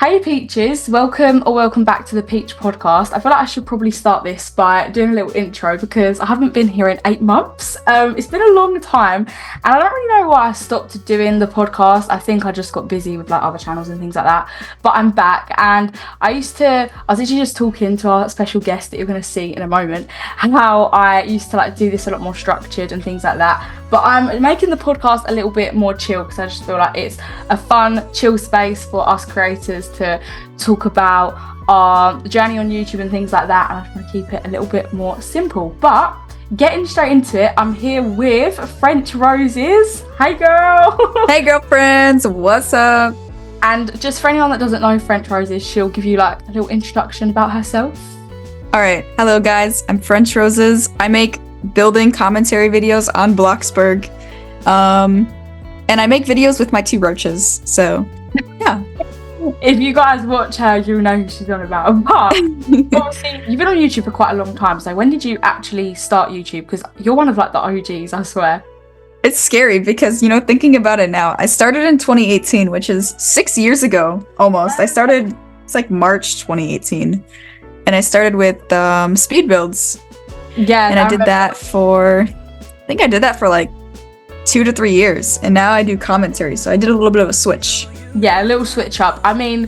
Hey Peaches, welcome back to the Peach podcast. I feel like I should probably start this by doing a little intro because I haven't been here in 8 months. It's been a long time and I don't really know why I stopped doing the podcast. I think I just got busy with like other channels and things like that. But I'm back and I was literally just talking to our special guest that you're going to see in a moment how I used to like do this a lot more structured and things like that. But I'm making the podcast a little bit more chill because I just feel like it's a fun, chill space for us creators to talk about our journey on YouTube and things like that, and I just want to keep it a little bit more simple. But getting straight into it, I'm here with Frenchrxses. Hey girl! Hey girlfriends, what's up? And just for anyone that doesn't know Frenchrxses, she'll give you like a little introduction about herself. Alright, hello guys, I'm Frenchrxses. I make building commentary videos on Bloxburg. And I make videos with my 2 roaches, so yeah. If you guys watch her, you'll know who she's on about. But obviously, you've been on YouTube for quite a long time. So when did you actually start YouTube? Because you're one of like the OGs, I swear. It's scary because, thinking about it now, I started in 2018, which is 6 years ago, almost. It's like March 2018. And I started with speed builds. Yeah. And I did that for like 2 to 3 years. And now I do commentary. So I did a little bit of a switch. Yeah, a little switch up. I mean,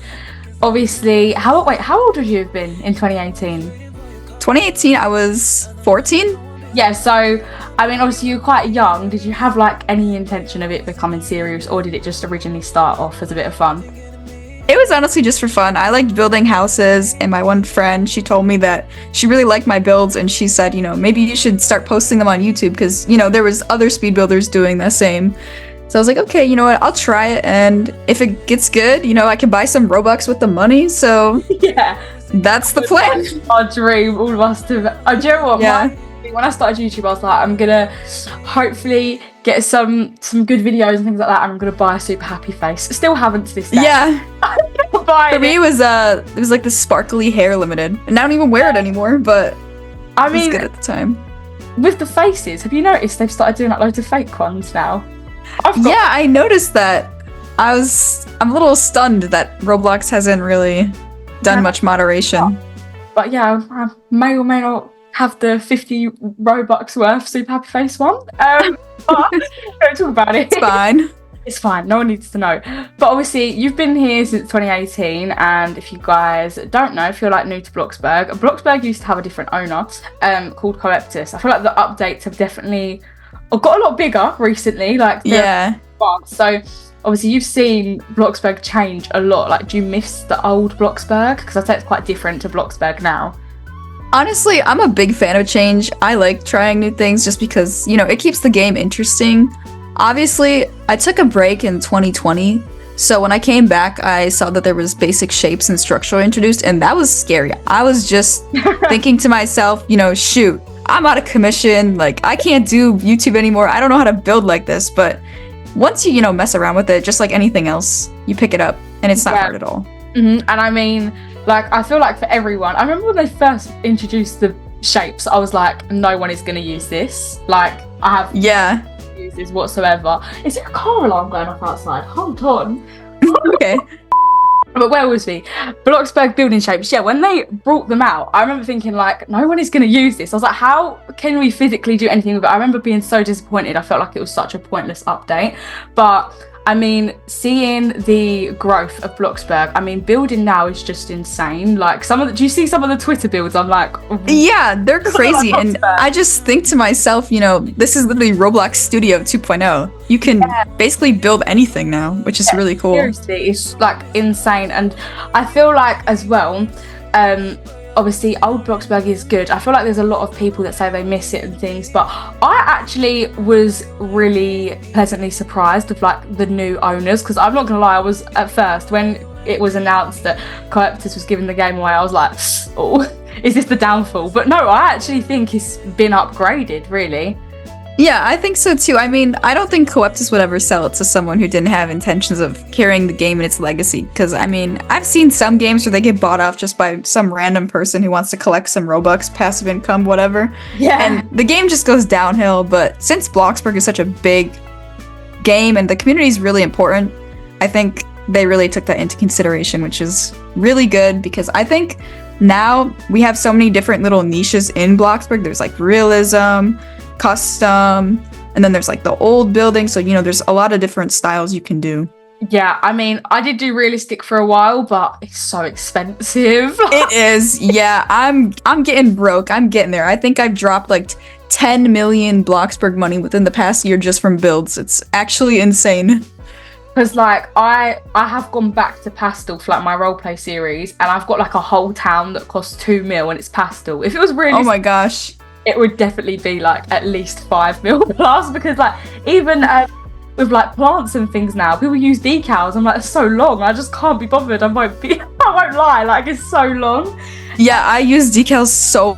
obviously, how old would you have been in 2018? 2018, I was 14. Yeah, so, I mean, obviously, you were quite young. Did you have, like, any intention of it becoming serious, or did it just originally start off as a bit of fun? It was honestly just for fun. I liked building houses, and my one friend, she told me that she really liked my builds, and she said, maybe you should start posting them on YouTube, because, there was other speed builders doing the same. So I was like, okay, you know what, I'll try it, and if it gets good, I can buy some Robux with the money, so yeah, that's the plan. Our dream, all of us to... do you know what? Yeah. When I started YouTube, I was like, I'm gonna hopefully get some good videos and things like that, and I'm gonna buy a super happy face. Still haven't to this day. Yeah. For me, it was like the sparkly hair limited, and I don't even wear it anymore, but I mean, it was good at the time. With the faces, have you noticed they've started doing like loads of fake ones now? Yeah, I noticed that. I'm a little stunned that Roblox hasn't really done much moderation. But yeah, I may or may not have the 50 Robux worth super happy face one. But don't talk about it. It's fine. It's fine. No one needs to know. But obviously, you've been here since 2018, and if you guys don't know, if you're like new to Bloxburg used to have a different owner called Collabs. I feel like the updates have definitely got a lot bigger recently. Yeah. So obviously, you've seen Bloxburg change a lot. Like, do you miss the old Bloxburg? Because I'd say it's quite different to Bloxburg now. Honestly, I'm a big fan of change. I like trying new things just because, it keeps the game interesting. Obviously, I took a break in 2020, so when I came back, I saw that there was basic shapes and structure introduced, and that was scary. I was just thinking to myself, shoot, I'm out of commission, like, I can't do YouTube anymore, I don't know how to build like this, but once you, mess around with it, just like anything else, you pick it up, and it's not hard at all. Mm-hmm. And I mean, like, I feel like for everyone, I remember when they first introduced the shapes, I was like, no one is going to use this. Like, I have no uses whatsoever. Is there a car alarm going off outside? Hold on. Okay. But where was we? Bloxburg building shapes. Yeah, when they brought them out, I remember thinking, like, no one is going to use this. I was like, how can we physically do anything with it? I remember being so disappointed. I felt like it was such a pointless update. But I mean, seeing the growth of Bloxburg, I mean, building now is just insane. Like, do you see some of the Twitter builds? I'm like... Yeah, they're crazy. And I just think to myself, this is literally Roblox Studio 2.0. You can basically build anything now, which is really cool. Seriously, it's like insane. And I feel like as well, obviously old Bloxburg is good. I feel like there's a lot of people that say they miss it and things, but I actually was really pleasantly surprised with like the new owners, because I'm not gonna lie, I was at first when it was announced that Collabs was giving the game away, I was like, oh, is this the downfall? But no, I actually think it's been upgraded, really. Yeah, I think so too. I mean, I don't think Collabs would ever sell it to someone who didn't have intentions of carrying the game and its legacy. Because, I mean, I've seen some games where they get bought off just by some random person who wants to collect some Robux, passive income, whatever. Yeah. And the game just goes downhill. But since Bloxburg is such a big game and the community is really important, I think they really took that into consideration, which is really good because I think now we have so many different little niches in Bloxburg. There's like realism, custom, and then there's like the old building. So, there's a lot of different styles you can do. Yeah, I mean, I did do realistic for a while, but it's so expensive. It is. Yeah, I'm getting broke. I'm getting there. I think I've dropped like 10 million Bloxburg money within the past year just from builds. It's actually insane. Because like I have gone back to pastel for like my roleplay series, and I've got like a whole town that costs 2 mil and it's pastel. If it was really, oh my gosh, it would definitely be like at least 5 mil plus, because like even with like plants and things now, people use decals. I'm like, it's so long, I just can't be bothered. I won't lie, like it's so long. Yeah, I use decals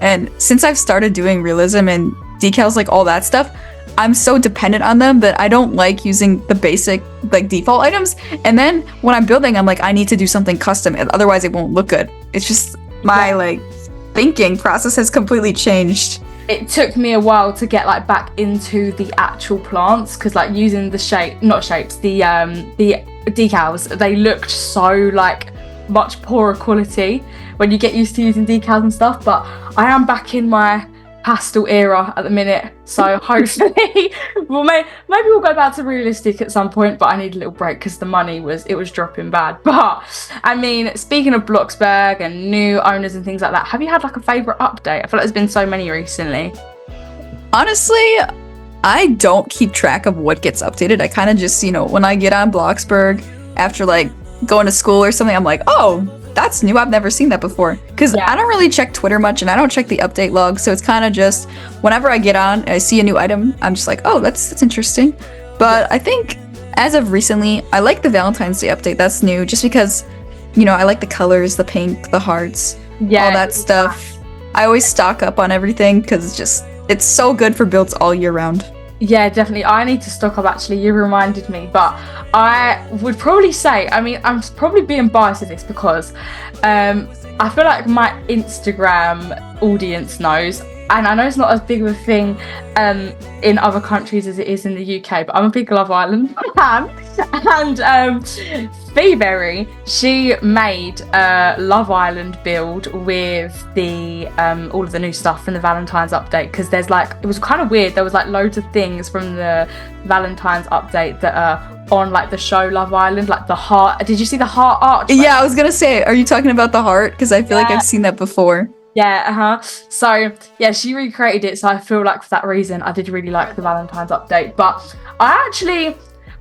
and since I've started doing realism and decals, like all that stuff, I'm so dependent on them that I don't like using the basic like default items. And then when I'm building, I'm like, I need to do something custom, otherwise it won't look good. It's just my like thinking process has completely changed. It took me a while to get like back into the actual plants, because like using the the decals, they looked so like much poorer quality when you get used to using decals and stuff. But I am back in my pastel era at the minute, so hopefully maybe we'll go back to realistic at some point, but I need a little break because the money was dropping bad. But I mean, speaking of Bloxburg and new owners and things like that, have you had like a favorite update? I feel like there's been so many recently. Honestly, I don't keep track of what gets updated. I kind of just, when I get on Bloxburg after like going to school or something, I'm like, oh, that's new, I've never seen that before, because I don't really check Twitter much and I don't check the update log, so it's kind of just whenever I get on and I see a new item, I'm just like, oh, that's interesting. But I think as of recently, I like the Valentine's Day update. That's new just because I like the colors, the pink, the hearts, all that stuff. I always stock up on everything because it's so good for builds all year round. Yeah, definitely. I need to stock up, actually. You reminded me. But I would probably say, I mean, I'm probably being biased in this because I feel like my Instagram audience knows, and I know it's not as big of a thing in other countries as it is in the UK, but I'm a big Love Island fan. And Feeberry, she made a Love Island build with the all of the new stuff from the Valentine's update, because there's like, it was kind of weird, there was like loads of things from the Valentine's update that are on like the show Love Island, like the heart. Did you see the heart art? Yeah, I was gonna say, are you talking about the heart? Because I feel like I've seen that before. Yeah, So yeah, she recreated it, so I feel like for that reason I did really like the Valentine's update. But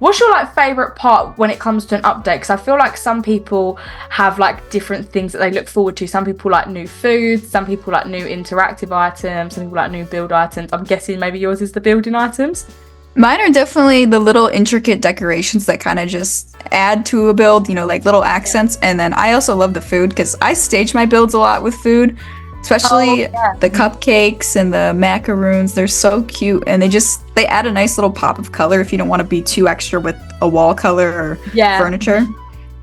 what's your like favorite part when it comes to an update? Because I feel like some people have like different things that they look forward to. Some people like new foods, some people like new interactive items, some people like new build items. I'm guessing maybe yours is the building items. Mine are definitely the little intricate decorations that kind of just add to a build, like little accents. And then I also love the food because I stage my builds a lot with food, especially the cupcakes and the macaroons. They're so cute, and they add a nice little pop of color if you don't want to be too extra with a wall color or furniture.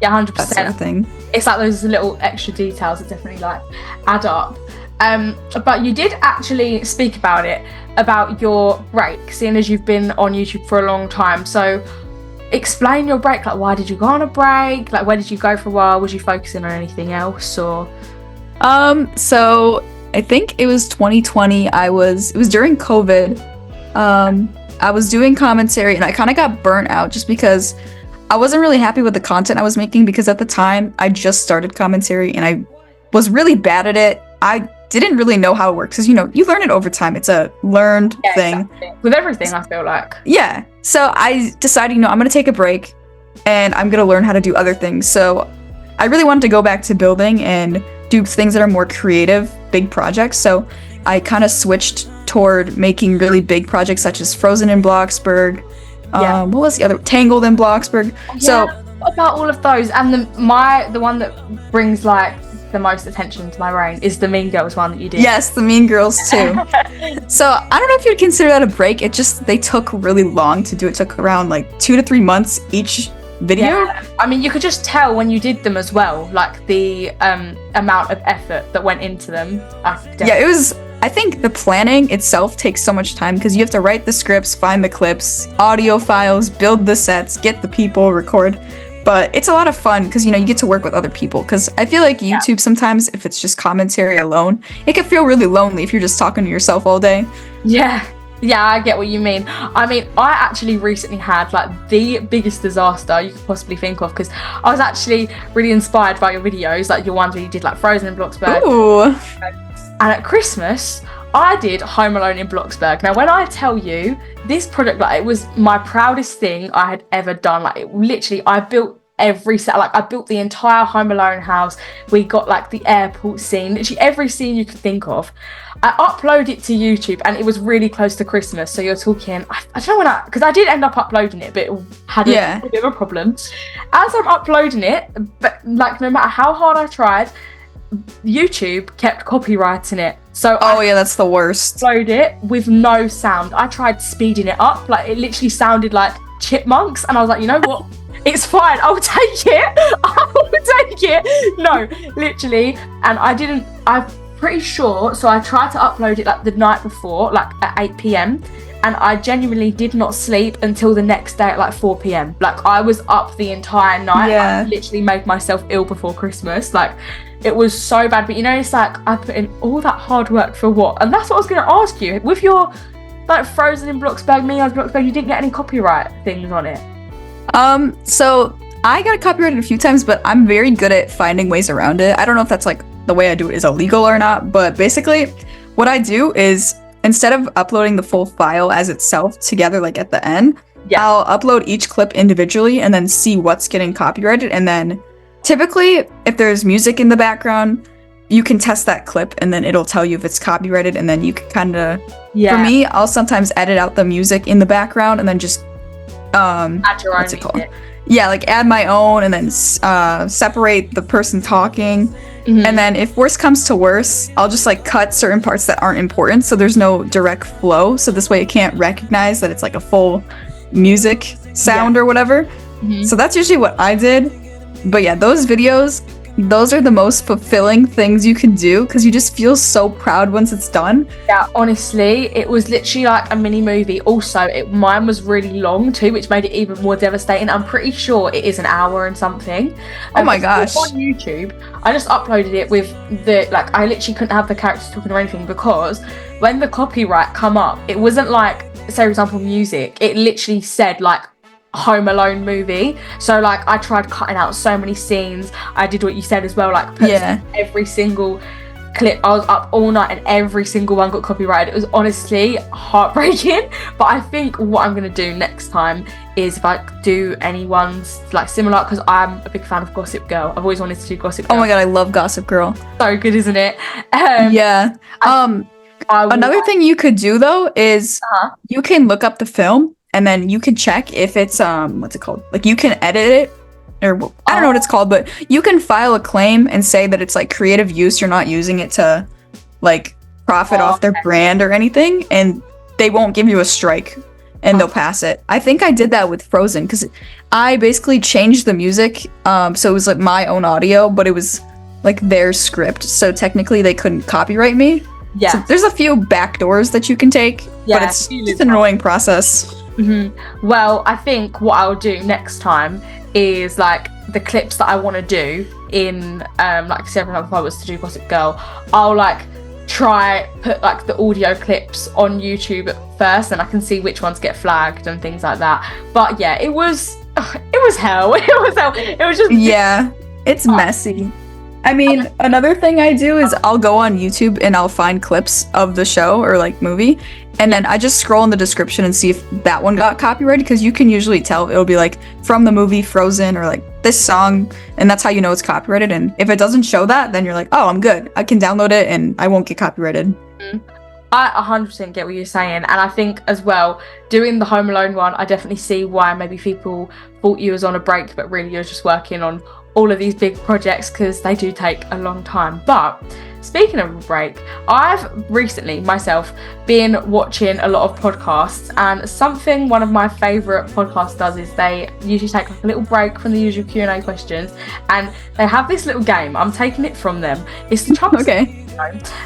Yeah, 100%. That sort of thing. It's like those little extra details that definitely like add up. But you did actually speak about your break, seeing as you've been on YouTube for a long time. So explain your break. Like, why did you go on a break? Like, where did you go for a while? Was you focusing on anything else, or? So I think it was 2020. It was during COVID. I was doing commentary and I kind of got burnt out just because I wasn't really happy with the content I was making, because at the time I just started commentary and I was really bad at it. I didn't really know how it works, because you learn it over time. It's a learned thing. Exactly. With everything, I feel like. Yeah. So I decided, I'm gonna take a break and I'm gonna learn how to do other things. So I really wanted to go back to building and do things that are more creative, big projects. So I kind of switched toward making really big projects such as Frozen in Bloxburg. What was the other? Tangled in Bloxburg. Yeah, so what about all of those? And the one that brings like the most attention to my brain is the Mean Girls one that you did. Yes, the Mean Girls too. So I don't know if you'd consider that a break. They took really long to do. It took around like 2 to 3 months each video. Yeah. I mean, you could just tell when you did them as well, like the amount of effort that went into them. Yeah, it was. I think the planning itself takes so much time because you have to write the scripts, find the clips, audio files, build the sets, get the people, record. but it's a lot of fun because, you know, you get to work with other people. Because I feel like YouTube sometimes, if it's just commentary alone, it can feel really lonely if you're just talking to yourself all day. Yeah, I get what you mean. I actually recently had like the biggest disaster you could possibly think of, because I was actually really inspired by your videos, like your ones where you did like Frozen in Bloxburg. Ooh. And at Christmas, I did Home Alone in Bloxburg. Now, when I tell you, this project, like, it was my proudest thing I had ever done. Like, it literally, I built every set, like I built the entire Home Alone house. We got like the airport scene, literally every scene you could think of. I uploaded it to YouTube, and it was really close to Christmas. So you're talking, I don't know when because I did end up uploading it, but it had a bit of a problem. As I'm uploading it, but like no matter how hard I tried, YouTube kept copyrighting it. So that's the worst. Upload it with no sound. I tried speeding it up, like it literally sounded like chipmunks, and I was like, you know what? It's fine. I'll take it. I'll take it. No, literally. And I'm pretty sure. So I tried to upload it like the night before, like at 8 p.m. And I genuinely did not sleep until the next day at like 4 p.m. Like I was up the entire night. Yeah. I literally made myself ill before Christmas. Like it was so bad. But you know, it's like I put in all that hard work for what? And that's what I was going to ask you. With your like Frozen in Bloxburg, Minions Bloxburg, you didn't get any copyright things on it? So I got copyrighted a few times, but I'm very good at finding ways around it. I don't know if that's like the way I do it is illegal or not, but basically what I do is instead of uploading the full file as itself together, like at the end, I'll upload each clip individually and then see what's getting copyrighted. And then typically if there's music in the background, you can test that clip and then it'll tell you if it's copyrighted. And then you can kind of, for me, I'll sometimes edit out the music in the background and then just add your own what's it called? Yeah, like add my own and then separate the person talking. Mm-hmm. And then if worse comes to worse, I'll just like cut certain parts that aren't important so there's no direct flow. So this way it can't recognize that it's like a full music sound or whatever. Mm-hmm. So that's usually what I did. But yeah, those videos, those are the most fulfilling things you can do because you just feel so proud once it's done. Yeah, honestly, it was literally like a mini movie. Also, mine was really long too, which made it even more devastating. I'm pretty sure it is an hour and something. Oh my gosh. On YouTube, I just uploaded it with I literally couldn't have the characters talking or anything because when the copyright come up, it wasn't like, say for example, music. It literally said like Home Alone movie. So like I tried cutting out so many scenes. I did what you said as well, like put every single clip. I was up all night and every single one got copyrighted. It was honestly heartbreaking. But I think what I'm gonna do next time is if I do any ones like similar, because I'm a big fan of Gossip Girl. I've always wanted to do Gossip Girl. Oh my god, I love Gossip Girl. So good, isn't it? Another thing you could do though is you can look up the film and then you can check if it's what's it called? Like you can edit it, or I don't know what it's called, but you can file a claim and say that it's like creative use. You're not using it to like profit off their brand or anything, and they won't give you a strike and they'll pass it. I think I did that with Frozen because I basically changed the music, so it was like my own audio, but it was like their script, so technically they couldn't copyright me. Yeah. So there's a few back doors that you can take, but it's just an annoying process. Mm-hmm. Well, I think what I'll do next time is like the clips that I want to do in like say if I was to do Gossip Girl, I'll like try put like the audio clips on YouTube first and I can see which ones get flagged and things like that. But yeah, it was hell. It was just it's messy. I mean, another thing I do is I'll go on YouTube and I'll find clips of the show or like movie, and then I just scroll in the description and see if that one got copyrighted, because you can usually tell. It'll be like from the movie Frozen or like this song, and that's how you know it's copyrighted. And if it doesn't show that, then you're like, oh, I'm good. I can download it and I won't get copyrighted. I 100% get what you're saying, and I think as well, doing the Home Alone one, I definitely see why maybe people thought you was on a break, but really you're just working on all of these big projects because they do take a long time. But speaking of a break, I've recently myself been watching a lot of podcasts, and something one of my favourite podcasts does is they usually take like a little break from the usual Q&A questions, and they have this little game. I'm taking it from them. It's the Trump. Okay.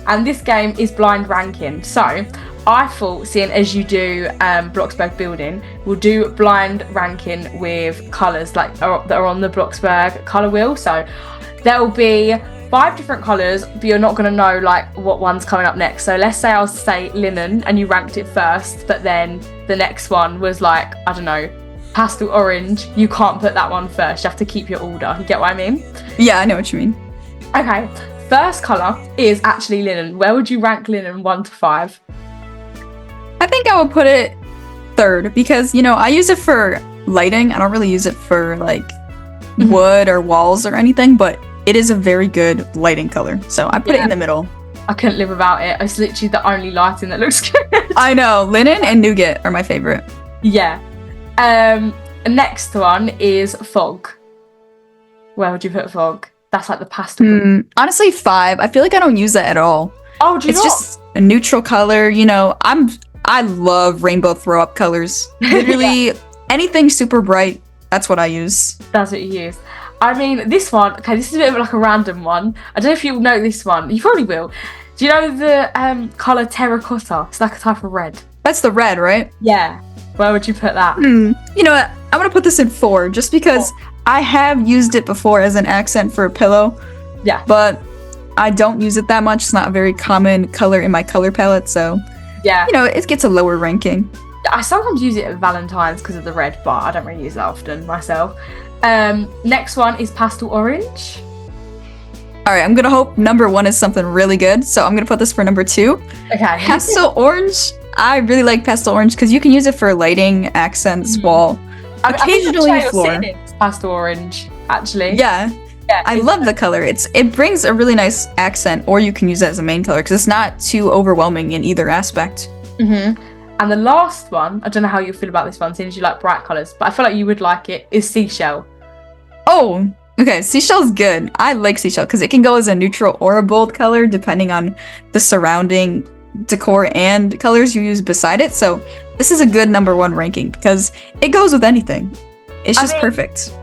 And this game is blind ranking. So I thought, seeing as you do Bloxburg building, we'll do blind ranking with colours like that are on the Bloxburg colour wheel. So there will be 5 different colours, but you're not going to know like what one's coming up next. So let's say I was to say linen and you ranked it first, but then the next one was like, I don't know, pastel orange. You can't put that one first. You have to keep your order. You get what I mean? Yeah, I know what you mean. Okay, first colour is actually linen. Where would you rank linen 1 to 5? I think I would put it 3rd because, you know, I use it for lighting. I don't really use it for like wood or walls or anything, but it is a very good lighting color. So I put it in the middle. I couldn't live without it. It's literally the only lighting that looks good. I know. Linen and nougat are my favorite. Yeah. Next one is fog. Where would you put fog? That's like the pastel. Honestly, 5. I feel like I don't use that at all. Oh, do you It's just a neutral color. You know, I love rainbow throw up colors. Literally anything super bright, that's what I use. That's what you use. I mean, this one, okay, this is a bit of like a random one. I don't know if you'll know this one. You probably will. Do you know the colour terracotta? It's like a type of red. That's the red, right? Yeah. Where would you put that? You know what? I'm going to put this in 4 just because I have used it before as an accent for a pillow. Yeah. But I don't use it that much. It's not a very common color in my color palette, so yeah, you know, it gets a lower ranking. I sometimes use it at Valentine's because of the red, but I don't really use it often myself. Next one is pastel orange. All right, I'm gonna hope number 1 is something really good, so I'm gonna put this for number 2. Okay. Pastel orange. I really like pastel orange because you can use it for lighting, accents, wall, occasionally floor. Pastel orange, actually. Yeah. I love the color. It brings a really nice accent, or you can use it as a main color because it's not too overwhelming in either aspect. And the last one, I don't know how you feel about this one since you like bright colours, but I feel like you would like it, is seashell. Oh, okay. Seashell's good. I like seashell because it can go as a neutral or a bold color depending on the surrounding decor and colors you use beside it. So this is a good number 1 ranking because it goes with anything. It's just perfect.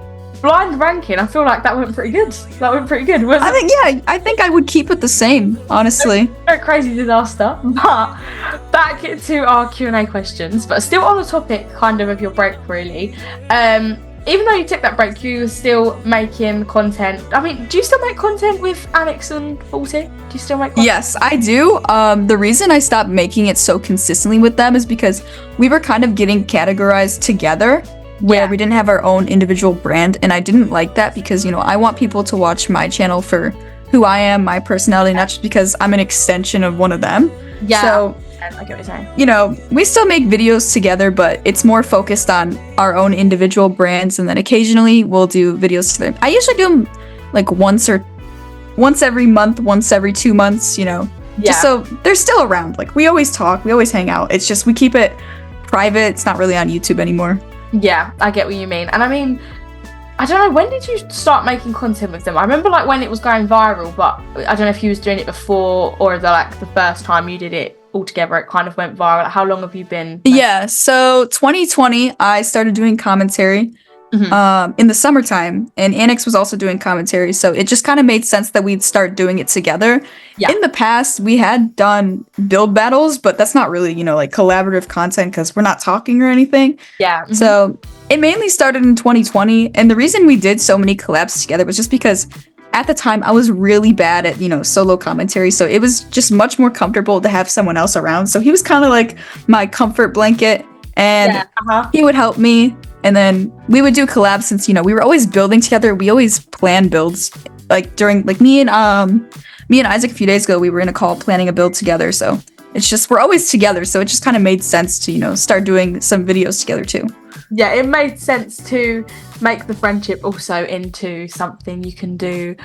Blind ranking, I feel like that went pretty good. I think I would keep it the same, honestly. No crazy disaster. But back to our Q&A questions, but still on the topic kind of your break, really. Even though you took that break, you were still making content. I mean, do you still make content with Annex and 40? Do you still make content? Yes, I do. The reason I stopped making it so consistently with them is because we were kind of getting categorized together, where we didn't have our own individual brand, and I didn't like that because, you know, I want people to watch my channel for who I am, my personality, not just because I'm an extension of one of them. Yeah. So, I get what you're saying. You know, we still make videos together, but it's more focused on our own individual brands, and then occasionally we'll do videos together. I usually do them like once every month, once every 2 months, you know, just so they're still around. Like, we always talk, we always hang out. It's just we keep it private. It's not really on YouTube anymore. Yeah, I get what you mean. And I mean, I don't know, when did you start making content with them? I remember like when it was going viral, but I don't know if you was doing it before or the first time you did it all together, it kind of went viral. Like, how long have you been? Yeah, so 2020, I started doing commentary in the summertime, and Annex was also doing commentary, so it just kind of made sense that we'd start doing it together. Yeah. In the past, we had done build battles, but that's not really, you know, like collaborative content because we're not talking or anything. Yeah. So it mainly started in 2020, and the reason we did so many collabs together was just because at the time I was really bad at, you know, solo commentary, so it was just much more comfortable to have someone else around. So he was kind of like my comfort blanket, and he would help me. And then we would do collabs since, you know, we were always building together. We always plan builds. Like during, like me and Isaac a few days ago, we were in a call planning a build together. So it's just, we're always together. So it just kind of made sense to, you know, start doing some videos together too. Yeah, it made sense to make the friendship also into something you can do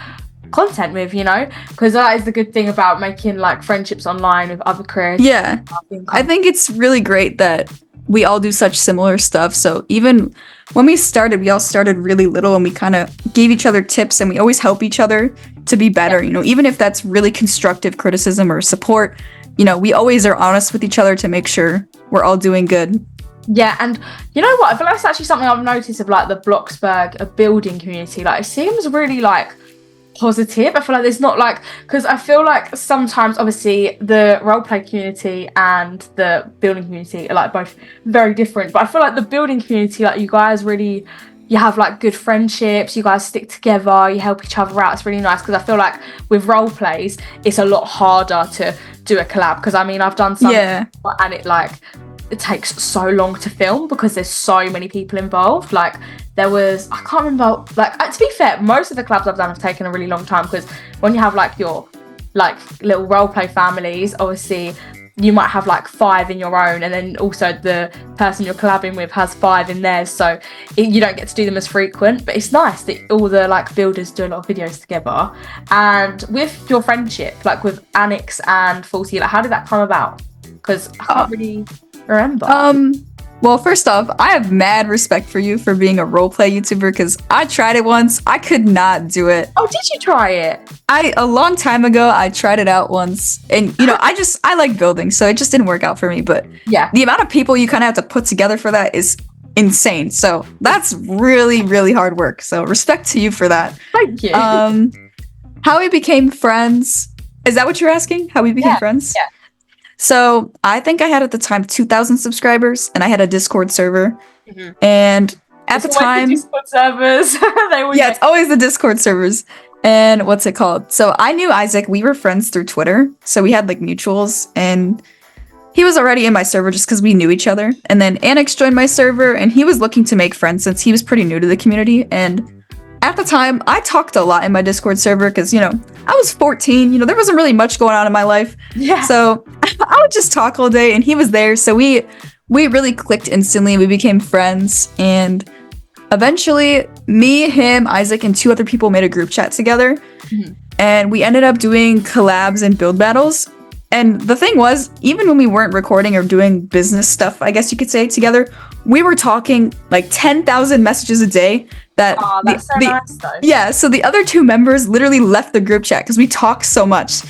content with, you know, because that is the good thing about making like friendships online with other creators. Yeah, I think it's really great that we all do such similar stuff. So even when we started, we all started really little, and we kind of gave each other tips, and we always help each other to be better. You know, even if that's really constructive criticism or support, you know, we always are honest with each other to make sure we're all doing good. Yeah, and you know what? I feel like it's actually something I've noticed of like the Bloxburg building community. Like, it seems really like positive. I feel like there's not like, because I feel like sometimes obviously the roleplay community and the building community are like both very different, but I feel like the building community, like you guys really, you have like good friendships, you guys stick together, you help each other out. It's really nice, because I feel like with role plays it's a lot harder to do a collab, because I mean I've done some and it takes so long to film because there's so many people involved. Like there was, I can't remember, like to be fair, most of the collabs I've done have taken a really long time, because when you have like your like little roleplay families, obviously you might have like 5 in your own, and then also the person you're collabing with has 5 in theirs, so you don't get to do them as frequent. But it's nice that all the like builders do a lot of videos together. And with your friendship, like with Anix and 40, like how did that come about? Because I can't really remember. Well, first off, I have mad respect for you for being a roleplay YouTuber, because I tried it once. I could not do it. Oh, did you try it? A long time ago, I tried it out once, and you know, I like building, so it just didn't work out for me. But yeah, the amount of people you kind of have to put together for that is insane. So that's really, really hard work. So respect to you for that. Thank you. How we became friends? Is that what you're asking? How we became friends? Yeah. So I think I had at the time 2,000 subscribers, and I had a Discord server. And at the time, the Discord servers. It's always the Discord servers. And what's it called? So I knew Isaac. We were friends through Twitter, so we had like mutuals, and he was already in my server just because we knew each other. And then Anix joined my server, and he was looking to make friends since he was pretty new to the community. And at the time, I talked a lot in my Discord server because, you know, I was 14. You know, there wasn't really much going on in my life. Yeah. So I would just talk all day, and he was there. So we really clicked instantly. We became friends, and eventually me, him, Isaac, and 2 other people made a group chat together. And we ended up doing collabs and build battles. And the thing was, even when we weren't recording or doing business stuff, I guess you could say, together, we were talking like 10,000 messages a day. That's so nice, though. Yeah, so the other 2 members literally left the group chat because we talk so much.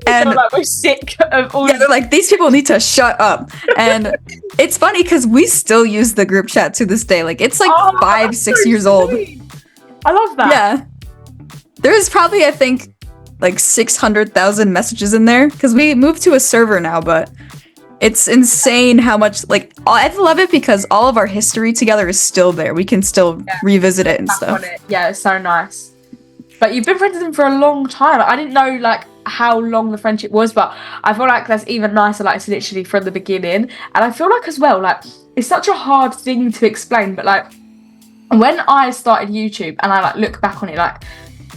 And like we're sick of all. Yeah, they're like, these people need to shut up. And it's funny because we still use the group chat to this day. Like it's like 5-6 years old. I love that. Yeah, there's probably, I think, like 600,000 messages in there because we moved to a server now, but it's insane how much, like, I love it because all of our history together is still there. We can still revisit it and stuff. Yeah, it's so nice. But you've been friends with him for a long time. I didn't know, like, how long the friendship was, but I feel like that's even nicer, like, it's literally from the beginning. And I feel like, as well, like, it's such a hard thing to explain, but, like, when I started YouTube and I, like, look back on it, like,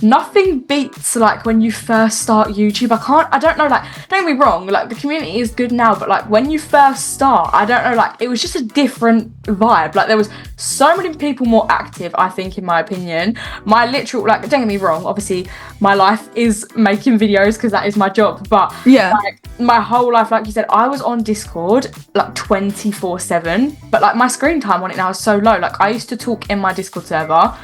nothing beats like when you first start YouTube. I don't know, like, don't get me wrong, like the community is good now, but like when you first start, I don't know, like it was just a different vibe. Like there was so many people more active, I think, in my opinion. My literal, like, don't get me wrong, obviously my life is making videos because that is my job, but yeah, like my whole life, like you said, I was on Discord like 24/7, but like my screen time on it now is so low. Like I used to talk in my Discord server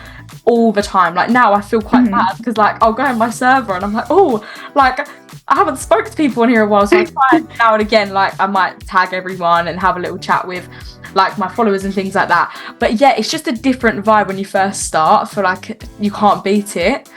all the time. Like now I feel quite bad because like I'll go in my server and I'm like, oh, like I haven't spoke to people in here in a while, so I try now and again, like I might tag everyone and have a little chat with like my followers and things like that. But yeah, it's just a different vibe when you first start. I feel like you can't beat it.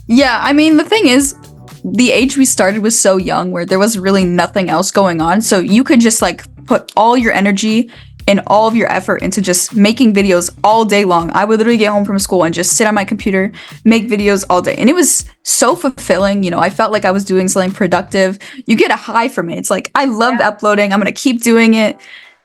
Yeah, I mean, the thing is, the age we started was so young where there was really nothing else going on, so you could just like put all your energy and all of your effort into just making videos all day long. I would literally get home from school and just sit on my computer, make videos all day. And it was so fulfilling. You know, I felt like I was doing something productive. You get a high from it. It's like, I loved uploading. I'm going to keep doing it.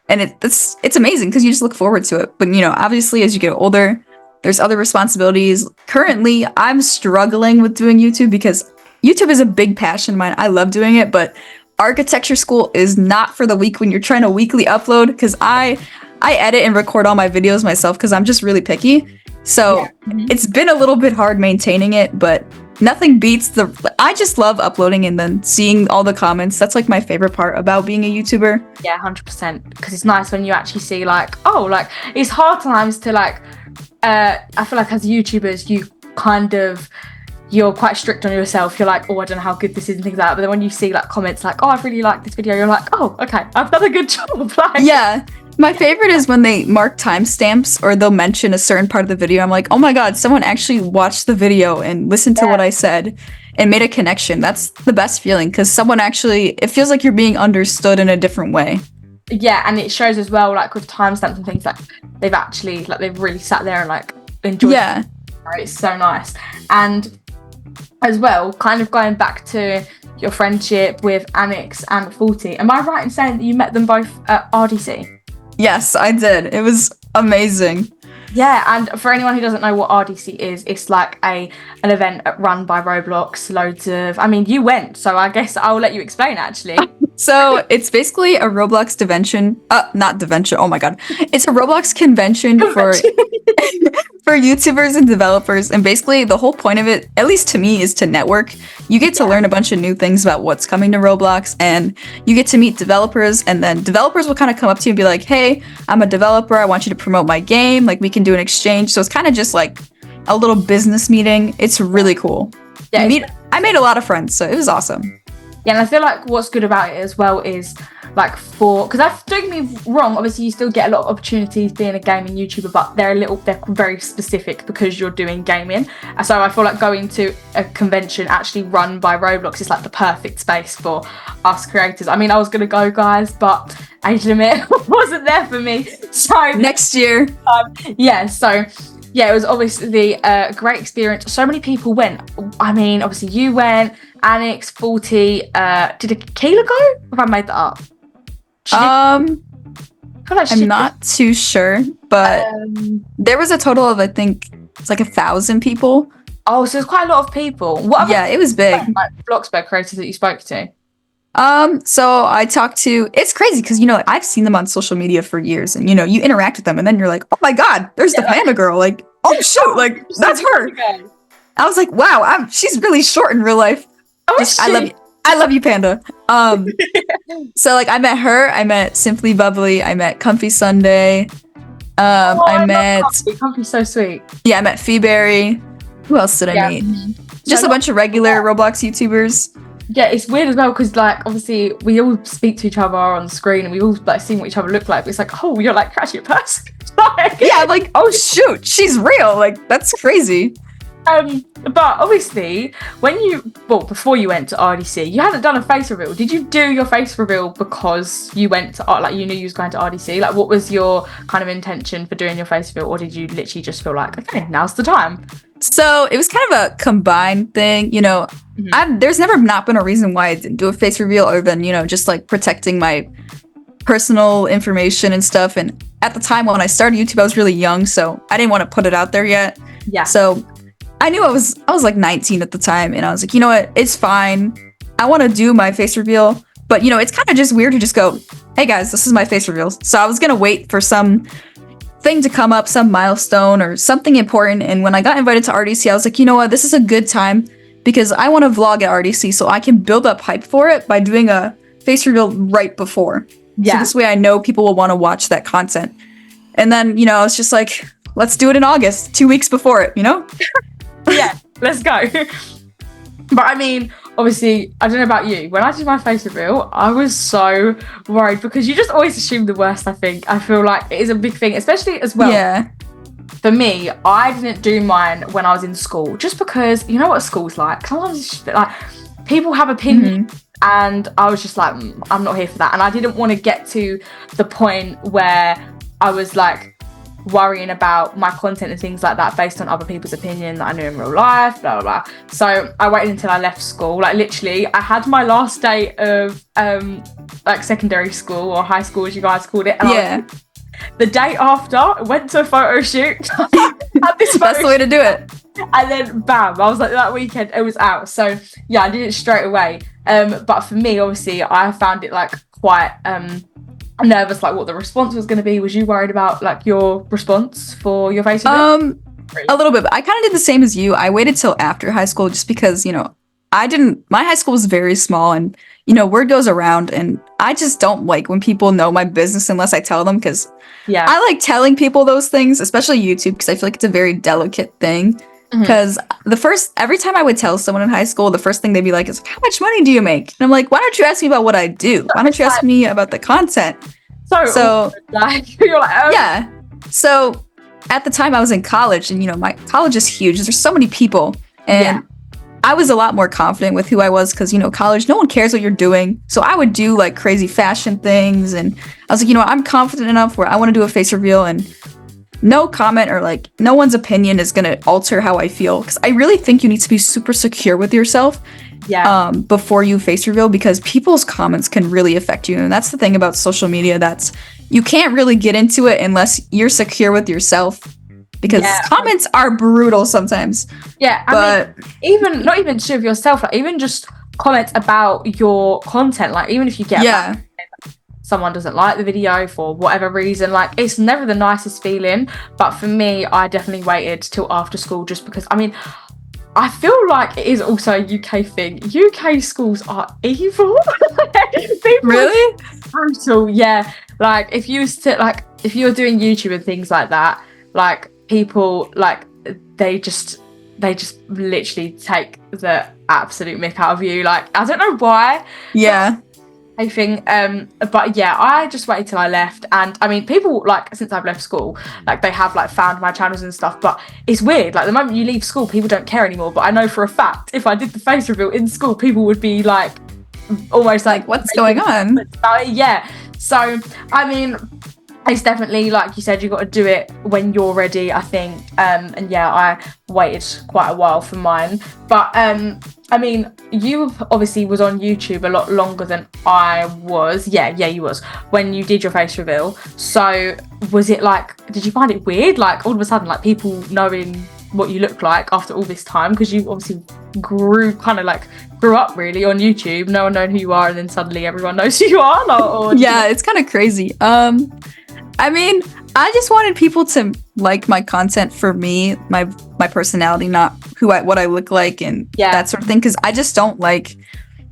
And it's amazing because you just look forward to it. But, you know, obviously as you get older, there's other responsibilities. Currently, I'm struggling with doing YouTube because YouTube is a big passion of mine. I love doing it, but architecture school is not for the weak when you're trying to weekly upload, because I edit and record all my videos myself because I'm just really picky. So it's been a little bit hard maintaining it, but nothing beats I just love uploading and then seeing all the comments. That's like my favorite part about being a YouTuber. Yeah, 100%, because it's nice when you actually see like, oh, like it's hard times to like I feel like as YouTubers you kind of, you're quite strict on yourself. You're like, oh, I don't know how good this is and things like that. But then when you see like comments like, oh, I really like this video, you're like, oh, okay, I've done a good job. Like, yeah. My favorite is when they mark timestamps or they'll mention a certain part of the video. I'm like, oh my god, someone actually watched the video and listened to what I said and made a connection. That's the best feeling because someone actually, it feels like you're being understood in a different way. Yeah, and it shows as well, like with timestamps and things, like they've actually, like they've really sat there and like enjoyed it. It's so nice. And as well, kind of going back to your friendship with Anix and 40, am I right in saying that you met them both at RDC? Yes, I did. It was amazing. Yeah, and for anyone who doesn't know what RDC is, it's like an event run by Roblox. Loads of, I mean, you went, so I guess I'll let you explain actually. So it's basically a Roblox convention. Not convention. Oh my god, it's a Roblox convention for for YouTubers and developers. And basically, the whole point of it, at least to me, is to network. You get to learn a bunch of new things about what's coming to Roblox, and you get to meet developers. And then developers will kind of come up to you and be like, "Hey, I'm a developer. I want you to promote my game. Like, we can do an exchange." So it's kind of just like a little business meeting. It's really cool. Yeah, I made a lot of friends, so it was awesome. Yeah, and I feel like what's good about it as well is like because don't get me wrong, obviously you still get a lot of opportunities being a gaming YouTuber, but they're very specific because you're doing gaming. So I feel like going to a convention actually run by Roblox is like the perfect space for us creators. I mean, I was gonna go, guys, but age limit wasn't there for me. So next year. Yeah, it was obviously a great experience. So many people went. I mean, obviously you went, Anix, 40, did Akila go? Or have I made that up? I'm not too sure, but there was a total of, I think, it's like 1,000 people. Oh, so it's quite a lot of people. It was big. Like Bloxburg creators that you spoke to? So I talked to, it's crazy because, you know, I've seen them on social media for years and, you know, you interact with them and then you're like, oh my God, there's the panda girl. Like, oh shoot, like that's her. I was like, wow, she's really short in real life. Oh, shit. I love you, panda. So like I met her, I met Simply Bubbly, I met Comfy Sunday. I met Comfy's so sweet. Yeah, I met Feeberry. Who else did I meet? Just a bunch of regular Roblox YouTubers. Yeah, it's weird as well because, like, obviously we all speak to each other on screen and we all like seeing what each other look like. But it's like, oh, you're like actually a person. Yeah, like, oh shoot, she's real. Like, that's crazy. But obviously, before you went to RDC, you hadn't done a face reveal. Did you do your face reveal because you went to like you knew you was going to RDC? Like, what was your kind of intention for doing your face reveal, or did you literally just feel like, okay, now's the time? So it was kind of a combined thing, you know. There's never not been a reason why I didn't do a face reveal other than, you know, just like protecting my personal information and stuff. And at the time when I started YouTube, I was really young, so I didn't want to put it out there yet. Yeah. So I knew I was like 19 at the time, and I was like, you know what, it's fine. I want to do my face reveal, but you know, it's kind of just weird to just go, hey guys, this is my face reveal. So I was gonna wait for some thing to come up, some milestone or something important. And when I got invited to RDC, I was like, you know what, this is a good time because I want to vlog at RDC so I can build up hype for it by doing a face reveal right before. Yeah. So this way I know people will want to watch that content. And then, you know, I was just like, let's do it in August, 2 weeks before it, you know? Yeah, let's go. But I mean, obviously, I don't know about you. When I did my face reveal, I was so worried because you just always assume the worst, I think. I feel like it is a big thing, especially as well. Yeah. For me, I didn't do mine when I was in school just because, you know what school's like? Sometimes it's just like people have opinions and I was just like, I'm not here for that. And I didn't want to get to the point where I was like worrying about my content and things like that based on other people's opinion that I knew in real life, blah, blah, blah. So I waited until I left school. Like literally, I had my last day of like secondary school or high school, as you guys called it. And the day after, I went to a photo shoot. That's the way to do it. And then bam, I was like, that weekend it was out. So yeah, I did it straight away. But for me, obviously, I found it like quite nervous, like what the response was going to be. Was you worried about like your response for your face reveal? A little bit, but I kind of did the same as you. I waited till after high school just because, you know, my high school was very small and, you know, word goes around and I just don't like when people know my business unless I tell them because I like telling people those things, especially YouTube, because I feel like it's a very delicate thing. Because every time I would tell someone in high school, the first thing they'd be like is, how much money do you make? And I'm like, why don't you ask me about what I do? Why don't you ask me about the content? So like you're like, oh. Yeah. So at the time I was in college, and my college is huge. There's so many people, and I was a lot more confident with who I was because college, no one cares what you're doing. So I would do like crazy fashion things, and I was like, I'm confident enough where I want to do a face reveal, and no comment or like no one's opinion is gonna alter how I feel, because I really think you need to be super secure with yourself. Before you face reveal, because people's comments can really affect you. And that's the thing about social media, that's you can't really get into it unless you're secure with yourself, because comments are brutal sometimes. I mean, even not even sure of yourself, like even just comments about your content, like even if you get someone doesn't like the video for whatever reason, like it's never the nicest feeling. But for me, I definitely waited till after school, just because I feel like it is also a UK thing. UK schools are evil. Really? Brutal, yeah. Like if you were doing YouTube and things like that, like people like they just literally take the absolute mick out of you. Like I don't know why. Yeah. I think but yeah, I just waited till I left, and I mean people like since I've left school, like they have like found my channels and stuff, but it's weird, like the moment you leave school people don't care anymore. But I know for a fact if I did the face reveal in school, people would be like almost like what's going on? Yeah, so I mean it's definitely, like you said, you got to do it when you're ready, I think. And yeah, I waited quite a while for mine. But I mean, you obviously was on YouTube a lot longer than I was. Yeah, you was when you did your face reveal. So was it like, did you find it weird? Like all of a sudden, like people knowing what you look like after all this time, because you obviously grew up really on YouTube, no one knowing who you are, and then suddenly everyone knows who you are. It's kind of crazy. I mean, I just wanted people to like my content for me, my personality, not what I look like and that sort of thing. Because I just don't like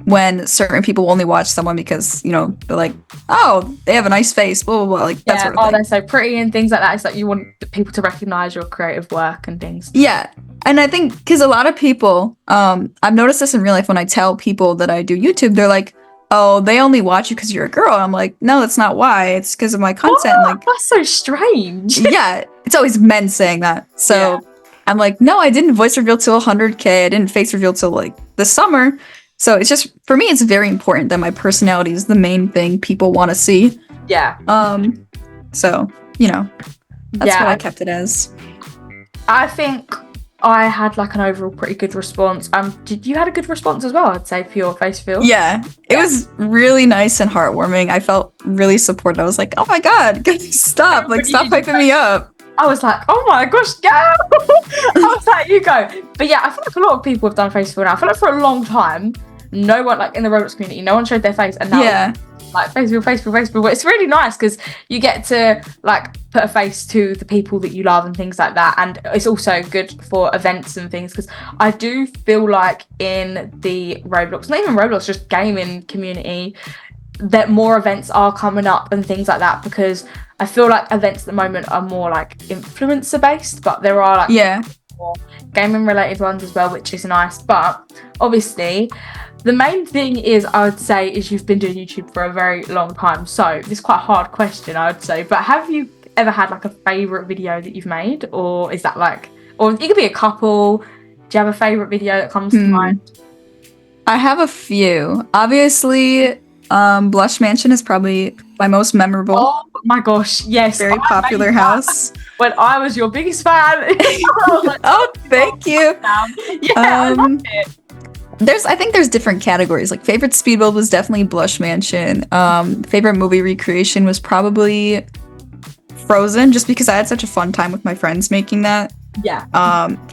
when certain people only watch someone because they're like, oh, they have a nice face, blah blah blah, like that sort of thing. They're so pretty and things like that. It's like you want people to recognize your creative work and things. Yeah, and I think because a lot of people, I've noticed this in real life when I tell people that I do YouTube, they're like, oh, they only watch you because you're a girl. And I'm like, no, that's not why. It's because of my content. Like, that's so strange. Yeah, it's always men saying that. So I'm like, no, I didn't voice reveal till 100K. I didn't face reveal till like the summer. So it's just, for me, it's very important that my personality is the main thing people want to see. Yeah. So, that's what I kept it as. I think I had like an overall pretty good response. Did you had a good response as well, I'd say, for your face reveal? Yeah, it was really nice and heartwarming. I felt really supported. I was like, oh my god, stop hyping me up. I was like, oh my gosh, go! I was like, you go. But yeah, I feel like a lot of people have done face reveal now. I feel like for a long time, no one, like in the Roblox community, no one showed their face, and now like face reveal. But it's really nice because you get to like put a face to the people that you love and things like that. And it's also good for events and things, because I do feel like in the Roblox, not even Roblox, just gaming community, that more events are coming up and things like that, because I feel like events at the moment are more like influencer based, but there are like more gaming related ones as well, which is nice. But obviously the main thing is, I would say, is you've been doing YouTube for a very long time. So this is quite a hard question, I would say, but have you ever had like a favorite video that you've made, or is that like, or it could be a couple? Do you have a favorite video that comes to mind? I have a few. Obviously, Blush Mansion is probably my most memorable. Oh my gosh, yes. Very popular house. When I was your biggest fan. Like, oh, thank you. I loved it. I think there's different categories. Like favorite speed build was definitely Blush Mansion. Favorite movie recreation was probably Frozen, just because I had such a fun time with my friends making that. Yeah.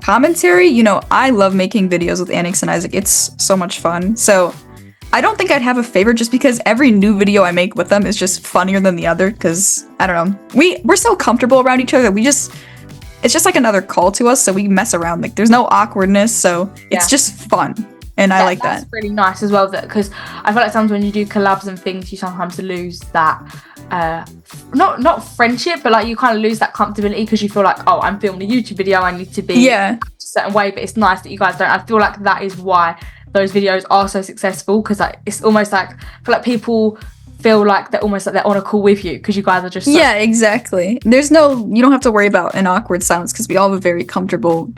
Commentary, I love making videos with Anix and Isaac. It's so much fun. So I don't think I'd have a favorite, just because every new video I make with them is just funnier than the other, because I don't know. We're so comfortable around each other that it's just like another call to us, so we mess around. Like there's no awkwardness, so it's just fun. And I like that. That's really nice as well, because I feel like sometimes when you do collabs and things, you sometimes lose that not friendship, but like you kind of lose that comfortability, because you feel like, oh, I'm filming a YouTube video, I need to be a certain way. But it's nice that you guys don't. I feel like that is why those videos are so successful, because like it's almost like, I feel like people feel like they're almost like they're on a call with you because you guys are just yeah, exactly. You don't have to worry about an awkward silence because we all have a very comfortable,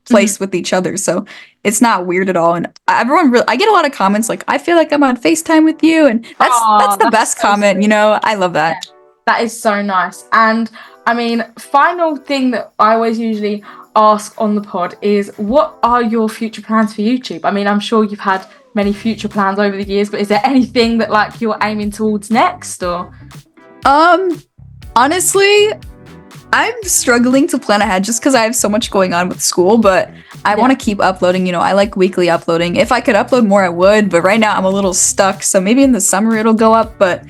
place with each other. So it's not weird at all. And I get a lot of comments like, I feel like I'm on FaceTime with you. And that's the best so comment, sweet. I love that. Yeah, that is so nice. And I mean, final thing that I always usually ask on the pod is, what are your future plans for YouTube? I mean, I'm sure you've had many future plans over the years, but is there anything that like you're aiming towards next, or? Honestly, I'm struggling to plan ahead just because I have so much going on with school, but I want to keep uploading. I like weekly uploading. If I could upload more, I would, but right now I'm a little stuck. So maybe in the summer it'll go up, but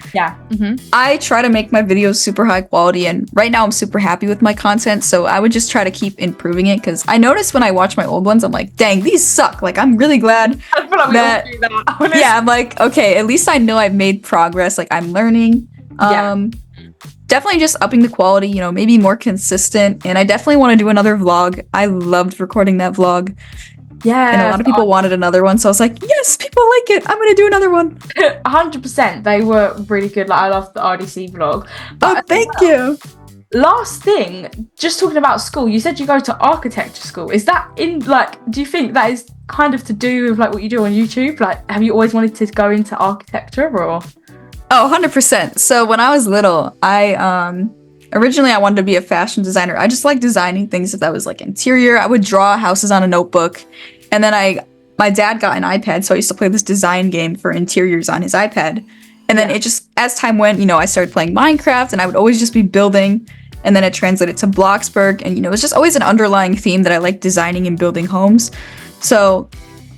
I try to make my videos super high quality, and right now I'm super happy with my content. So I would just try to keep improving it, because I noticed when I watch my old ones, I'm like, dang, these suck. Like, I'm really glad I feel like we all do that. Yeah, I'm like, okay, at least I know I've made progress. Like, I'm learning. Definitely just upping the quality, maybe more consistent. And I definitely want to do another vlog. I loved recording that vlog. Yeah. And a lot of people wanted another one. So I was like, yes, people like it. I'm going to do another one. 100%. They were really good. Like, I love the RDC vlog. But thank you. Last thing, just talking about school, you said you go to architecture school. Is that do you think that is kind of to do with like what you do on YouTube? Like, have you always wanted to go into architecture, or? Oh, 100%. So when I was little, originally I wanted to be a fashion designer. I just like designing things that was like interior. I would draw houses on a notebook. And then my dad got an iPad, so I used to play this design game for interiors on his iPad. And then it just, as time went, I started playing Minecraft, and I would always just be building. And then it translated to Bloxburg. And, it was just always an underlying theme that I like designing and building homes. So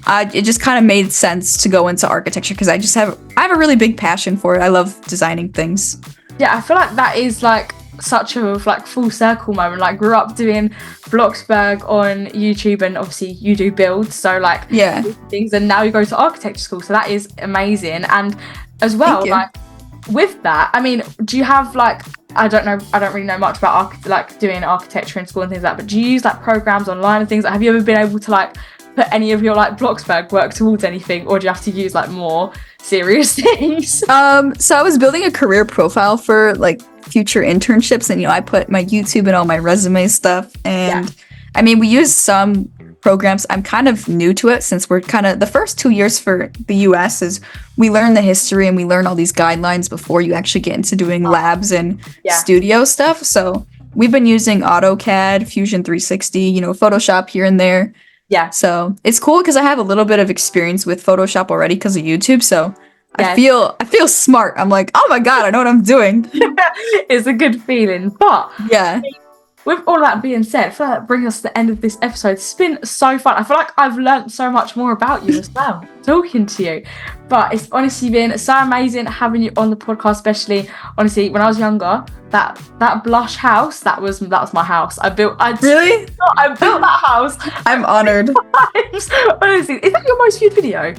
it just kind of made sense to go into architecture, because I have a really big passion for it. I love designing things. Yeah, I feel like that is like such a like full circle moment. Like, grew up doing Bloxburg on YouTube, and obviously you do builds, so like things, and now you go to architecture school, so that is amazing. And as well, like with that, I mean, do you have like, I don't really know much about doing architecture in school and things like that, but do you use like programs online and things? Like, have you ever been able to like put any of your like Bloxburg work towards anything, or do you have to use like more serious things? So I was building a career profile for like future internships, and I put my YouTube and all my resume stuff, and I mean, we use some programs. I'm kind of new to it, since we're kind of the first 2 years for the US is we learn the history and we learn all these guidelines before you actually get into doing labs and studio stuff. So we've been using AutoCAD, Fusion 360, Photoshop here and there. Yeah. So it's cool because I have a little bit of experience with Photoshop already because of YouTube. So I feel smart. I'm like, oh my God, I know what I'm doing. It's a good feeling. But yeah, with all that being said, I feel like that brings us to the end of this episode. It's been so fun. I feel like I've learned so much more about you as well, talking to you. But it's honestly been so amazing having you on the podcast, especially, honestly, when I was younger, that blush house, that was my house. I built that house. I'm honored. Honestly, is that your most viewed video?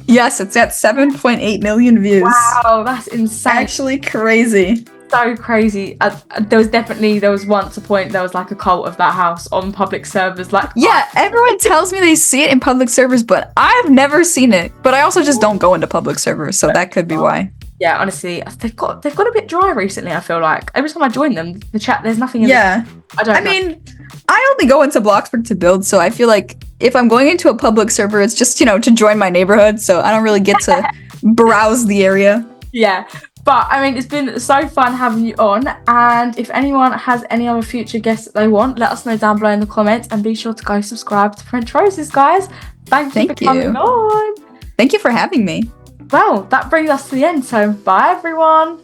Yes, it's at 7.8 million views. Wow, that's insane. Actually crazy. So crazy. There was once a point there was like a cult of that house on public servers. Like, everyone tells me they see it in public servers, but I've never seen it. But I also just don't go into public servers, so that could be why. Yeah, honestly, they've got a bit dry recently. I feel like every time I join them, the chat, there's nothing in it. I mean, I only go into Bloxburg to build, so I feel like if I'm going into a public server, it's just to join my neighborhood. So I don't really get to browse the area. Yeah. But, I mean, it's been so fun having you on. And if anyone has any other future guests that they want, let us know down below in the comments. And be sure to go subscribe to Frenchrxses, guys. Thank you for coming on. Thank you for having me. Well, that brings us to the end. So, bye, everyone.